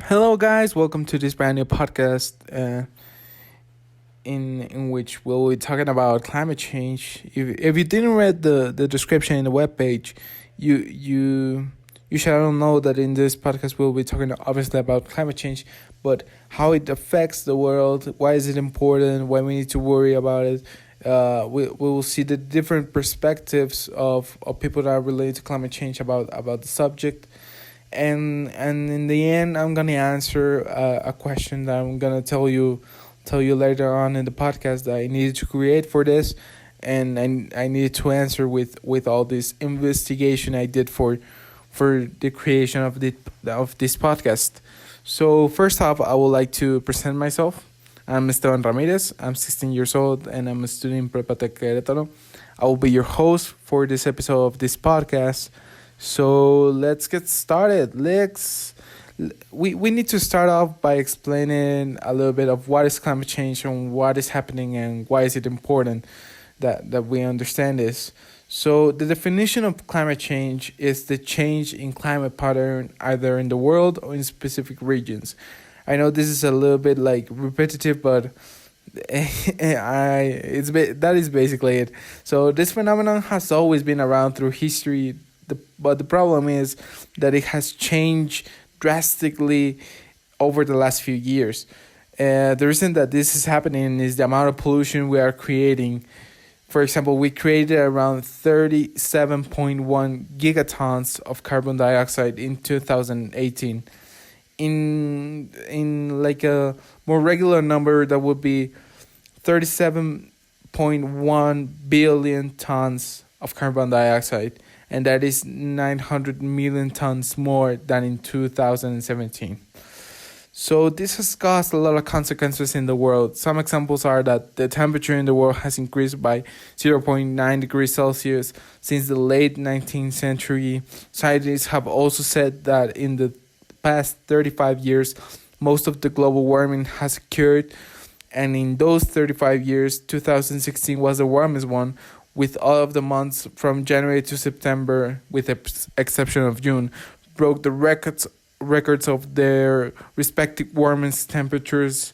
Hello, guys. Welcome to this brand new podcast, in which we'll be talking about climate change. If you didn't read the description in the webpage, you shall know that in this podcast we'll be talking obviously about climate change, but how it affects the world. Why is it important? Why we need to worry about it? We will see the different perspectives of people that are related to climate change about the subject, and in the end I'm gonna answer a question that I'm gonna tell you later on in the podcast that I needed to create for this, and I needed to answer with all this investigation I did for the creation of this podcast. So first off, I would like to present myself. I'm Esteban Ramirez. I'm 16 years old and I'm a student in Prepa Tech Querétaro. I will be your host for this episode of this podcast. So let's get started. We need to start off by explaining a little bit of what is climate change and what is happening and why is it important that we understand this. So the definition of climate change is the change in climate pattern either in the world or in specific regions. I know this is a little bit like repetitive, but that is basically it. So this phenomenon has always been around through history. But the problem is that it has changed drastically over the last few years. The reason that this is happening is the amount of pollution we are creating. For example, we created around 37.1 gigatons of carbon dioxide in 2018. In like a more regular number, that would be 37.1 billion tons of carbon dioxide, and that is 900 million tons more than in 2017. So this has caused a lot of consequences in the world. Some examples are that the temperature in the world has increased by 0.9 degrees Celsius since the late 19th century. Scientists have also said that in the past 35 years, most of the global warming has occurred, and in those 35 years, 2016 was the warmest one, with all of the months from January to September, with the exception of June, broke the records of their respective warmest temperatures.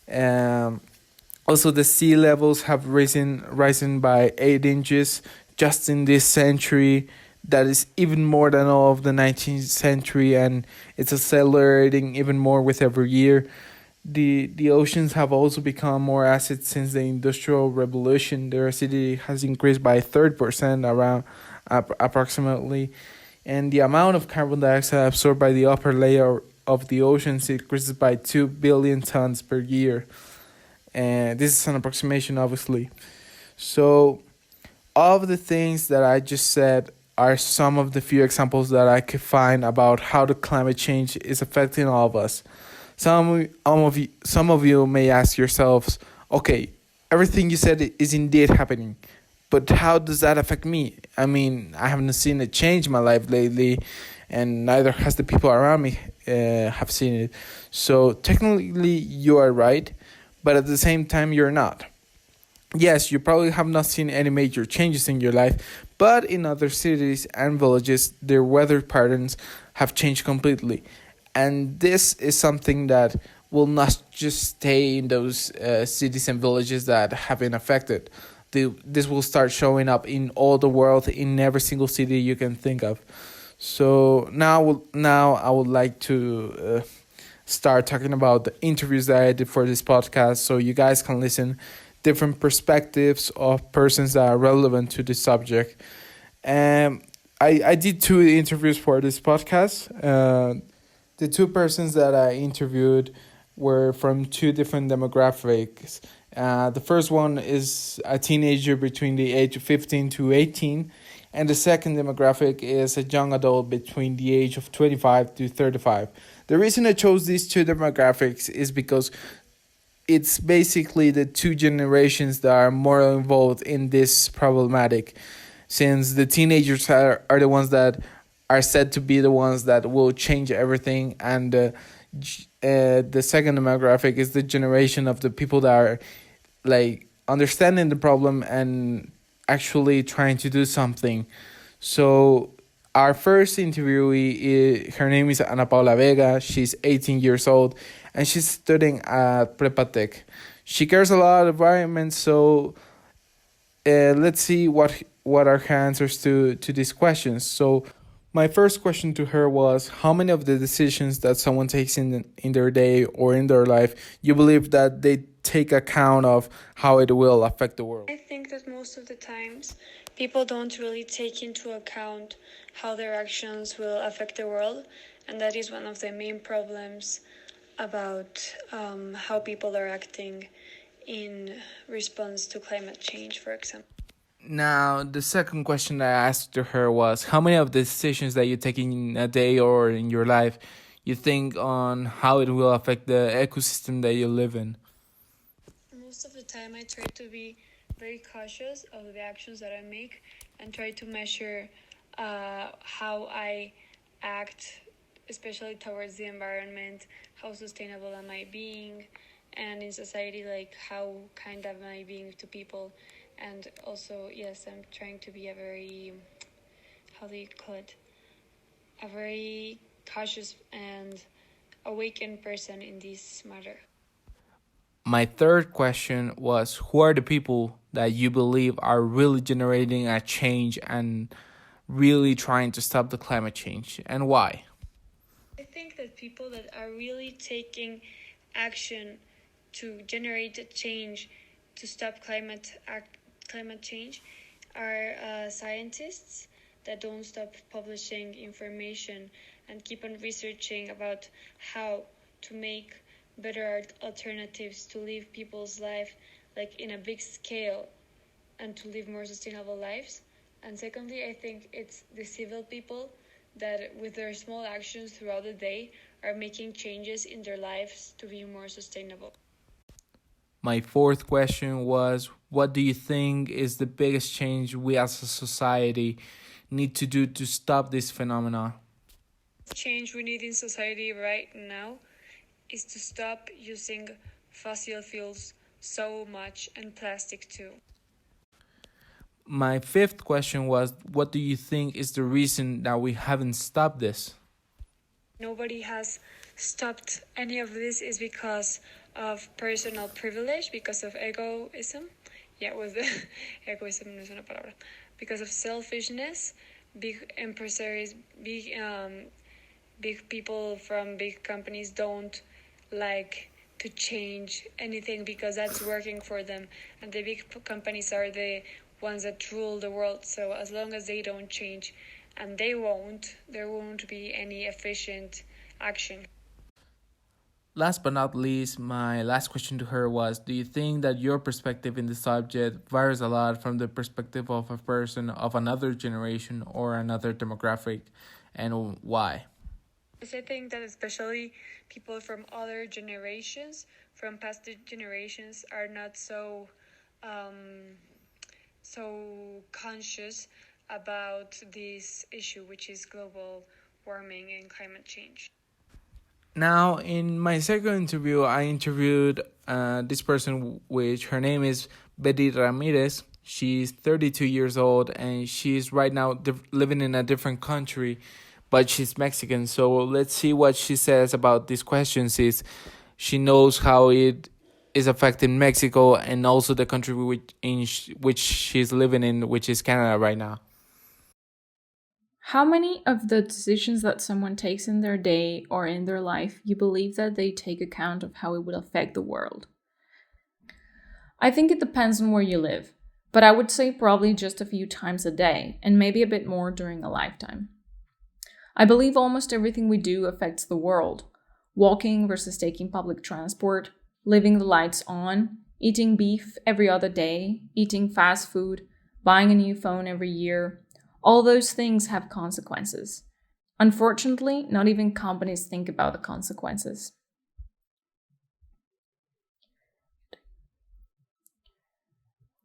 Also, the sea levels have risen by 8 inches just in this century. That is even more than all of the 19th century, and it's accelerating even more with every year. The oceans have also become more acid since the Industrial Revolution. Their acidity has increased by 30% around approximately, and the amount of carbon dioxide absorbed by the upper layer of the oceans increases by 2 billion tons per year. And this is an approximation, obviously. So all of the things that I just said are some of the few examples that I could find about how the climate change is affecting all of us. Some of you may ask yourselves, okay, everything you said is indeed happening, but how does that affect me? I mean, I haven't seen it change my life lately, and neither has the people around me have seen it. So technically, you are right, but at the same time, you're not. Yes, you probably have not seen any major changes in your life, but in other cities and villages, their weather patterns have changed completely. And this is something that will not just stay in those cities and villages that have been affected. This will start showing up in all the world, in every single city you can think of. So now I would like to start talking about the interviews that I did for this podcast, so you guys can listen different perspectives of persons that are relevant to this subject. I did 2 interviews for this podcast. The 2 persons that I interviewed were from 2 different demographics. The first one is a teenager between the age of 15 to 18, and the second demographic is a young adult between the age of 25 to 35. The reason I chose these 2 demographics is because it's basically the 2 generations that are more involved in this problematic, since the teenagers are the ones that are said to be the ones that will change everything, and the second demographic is the generation of the people that are like understanding the problem and actually trying to do something. So Our first interviewee, her name is Ana Paula Vega. She's 18 years old, and she's studying at Prepatec. She cares a lot about environment, so let's see what are her answers to these questions. So, my first question to her was, how many of the decisions that someone takes in their day or in their life you believe that they take account of how it will affect the world? I think that most of the times people don't really take into account how their actions will affect the world, and that is one of the main problems about how people are acting in response to climate change, for example. Now, the second question I asked to her was, how many of the decisions that you take in a day or in your life you think on how it will affect the ecosystem that you live in? Most of the time, I try to be very cautious of the actions that I make and try to measure how I act, especially towards the environment, how sustainable am I being, and in society, like how kind am I being to people. And also, yes, I'm trying to be a very, how do you call it, a very cautious and awakened person in this matter. My third question was, who are the people that you believe are really generating a change and really trying to stop the climate change, and why? I think that people that are really taking action to generate a change to stop climate change are scientists that don't stop publishing information and keep on researching about how to make better alternatives to live people's life like in a big scale and to live more sustainable lives. And secondly, I think it's the civil people that with their small actions throughout the day are making changes in their lives to be more sustainable. My fourth question was, what do you think is the biggest change we as a society need to do to stop this phenomena? Change we need in society right now is to stop using fossil fuels so much and plastic too. My fifth question was, what do you think is the reason that we haven't stopped this? Nobody has stopped any of this is because of personal privilege, because of egoism. Yeah, was the egoism no es una palabra. Because of selfishness, big empresaries, big people from big companies don't like to change anything because that's working for them, and the big companies are the ones that rule the world. So as long as they don't change, and there won't be any efficient action. Last but not least, my last question to her was, do you think that your perspective in the subject varies a lot from the perspective of a person of another generation or another demographic, and why? I think that especially people from other generations, from past generations, are not so conscious about this issue, which is global warming and climate change. Now, in my second interview, I interviewed this person, which her name is Betty Ramirez. She's 32 years old, and she's right now living in a different country, but she's Mexican. So let's see what she says about these questions. Is she knows how it is affecting Mexico and also the country which she's living in, which is Canada right now. How many of the decisions that someone takes in their day or in their life you believe that they take account of how it will affect the world? I think it depends on where you live, but I would say probably just a few times a day and maybe a bit more during a lifetime. I believe almost everything we do affects the world. Walking versus taking public transport, leaving the lights on, eating beef every other day, eating fast food, buying a new phone every year. All those things have consequences. Unfortunately, not even companies think about the consequences.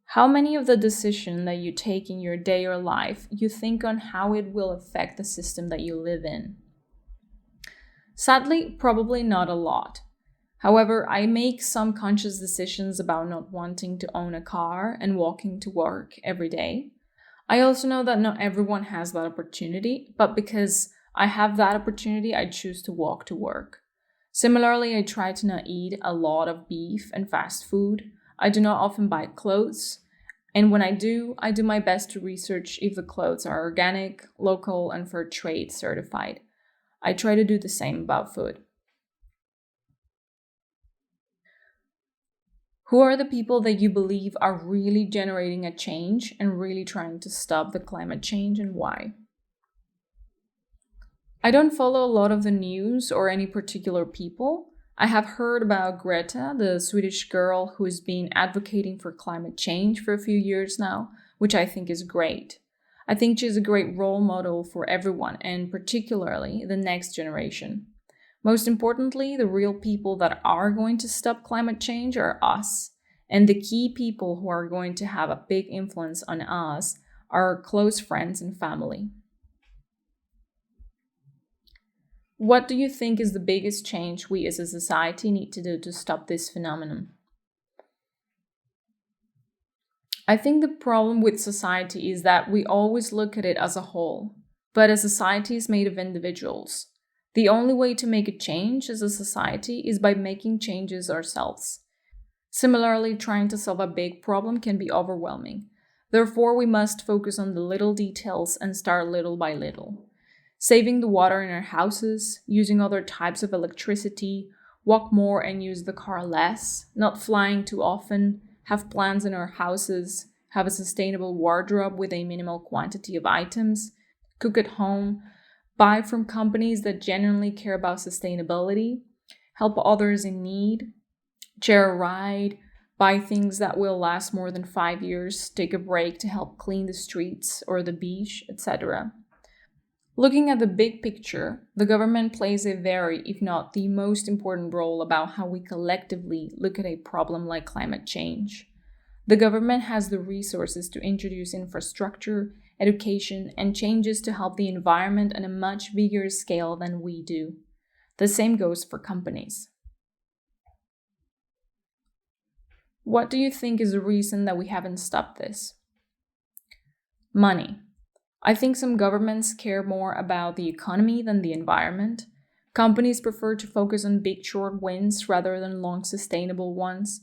How many of the decisions that you take in your day or life you think on how it will affect the system that you live in? Sadly, probably not a lot. However, I make some conscious decisions about not wanting to own a car and walking to work every day. I also know that not everyone has that opportunity, but because I have that opportunity, I choose to walk to work. Similarly, I try to not eat a lot of beef and fast food. I do not often buy clothes. And when I do my best to research if the clothes are organic, local, and fair trade certified. I try to do the same about food. Who are the people that you believe are really generating a change and really trying to stop the climate change, and why? I don't follow a lot of the news or any particular people. I have heard about Greta, the Swedish girl who has been advocating for climate change for a few years now, which I think is great. I think she's a great role model for everyone, and particularly the next generation. Most importantly, the real people that are going to stop climate change are us. And the key people who are going to have a big influence on us are our close friends and family. What do you think is the biggest change we as a society need to do to stop this phenomenon? I think the problem with society is that we always look at it as a whole, but a society is made of individuals. The only way to make a change as a society is by making changes ourselves. Similarly, trying to solve a big problem can be overwhelming. Therefore, we must focus on the little details and start little by little. Saving the water in our houses, using other types of electricity, walk more and use the car less, not flying too often, have plants in our houses, have a sustainable wardrobe with a minimal quantity of items, cook at home, buy from companies that genuinely care about sustainability, help others in need, share a ride, buy things that will last more than 5 years, take a break to help clean the streets or the beach, etc. Looking at the big picture, the government plays a very, if not the most important role about how we collectively look at a problem like climate change. The government has the resources to introduce infrastructure, education, and changes to help the environment on a much bigger scale than we do. The same goes for companies. What do you think is the reason that we haven't stopped this? Money. I think some governments care more about the economy than the environment. Companies prefer to focus on big short wins rather than long sustainable ones.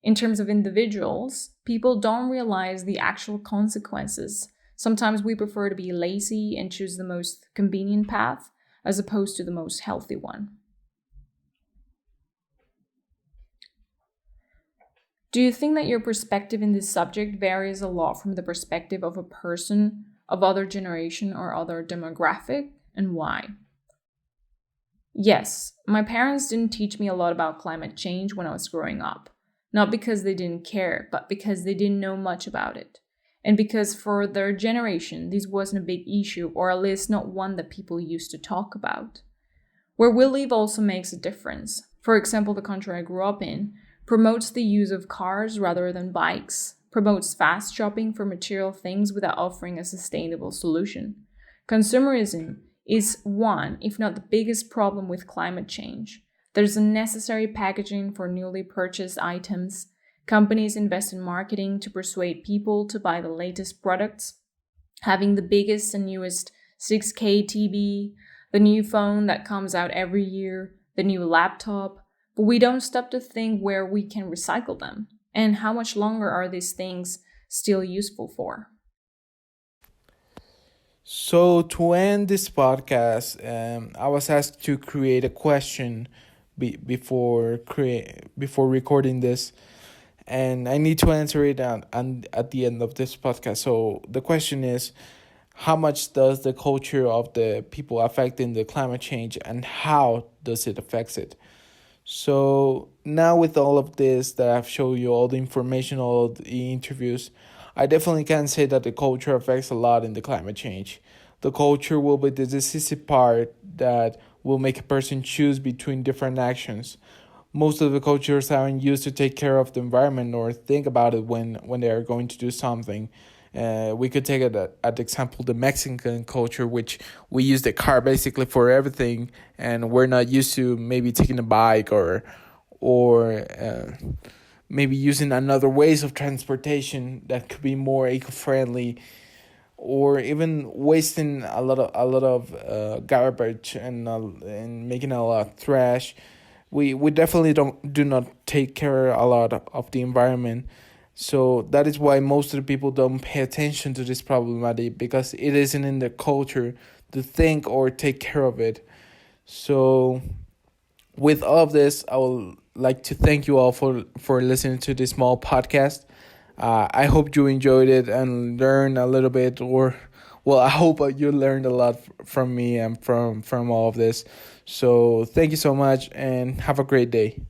In terms of individuals, people don't realize the actual consequences. Sometimes we prefer to be lazy and choose the most convenient path as opposed to the most healthy one. Do you think that your perspective in this subject varies a lot from the perspective of a person of other generation or other demographic, and why? Yes, my parents didn't teach me a lot about climate change when I was growing up. Not because they didn't care, but because they didn't know much about it. And because for their generation, this wasn't a big issue, or at least not one that people used to talk about. Where we live also makes a difference. For example, the country I grew up in promotes the use of cars rather than bikes, promotes fast shopping for material things without offering a sustainable solution. Consumerism is one, if not the biggest problem with climate change. There's unnecessary packaging for newly purchased items. Companies invest in marketing to persuade people to buy the latest products. Having the biggest and newest 6K TV, the new phone that comes out every year, the new laptop. But we don't stop to think where we can recycle them. And how much longer are these things still useful for? So to end this podcast, I was asked to create a question before recording this, and I need to answer it at the end of this podcast. So the question is, how much does the culture of the people affecting the climate change, and how does it affect it? So now with all of this that I've shown you, all the information, all the interviews, I definitely can say that the culture affects a lot in the climate change. The culture will be the decisive part that will make a person choose between different actions. Most of the cultures aren't used to take care of the environment or think about it when they are going to do something. We could take it at example the Mexican culture, which we use the car basically for everything, and we're not used to maybe taking a bike or maybe using another ways of transportation that could be more eco-friendly, or even wasting a lot of garbage and making a lot of trash. We definitely do not take care a lot of the environment. So that is why most of the people don't pay attention to this problematic, because it isn't in their culture to think or take care of it. So with all of this, I would like to thank you all for listening to this small podcast. I hope you enjoyed it and learned a little bit, or well, I hope you learned a lot from me and from all of this. So thank you so much and have a great day.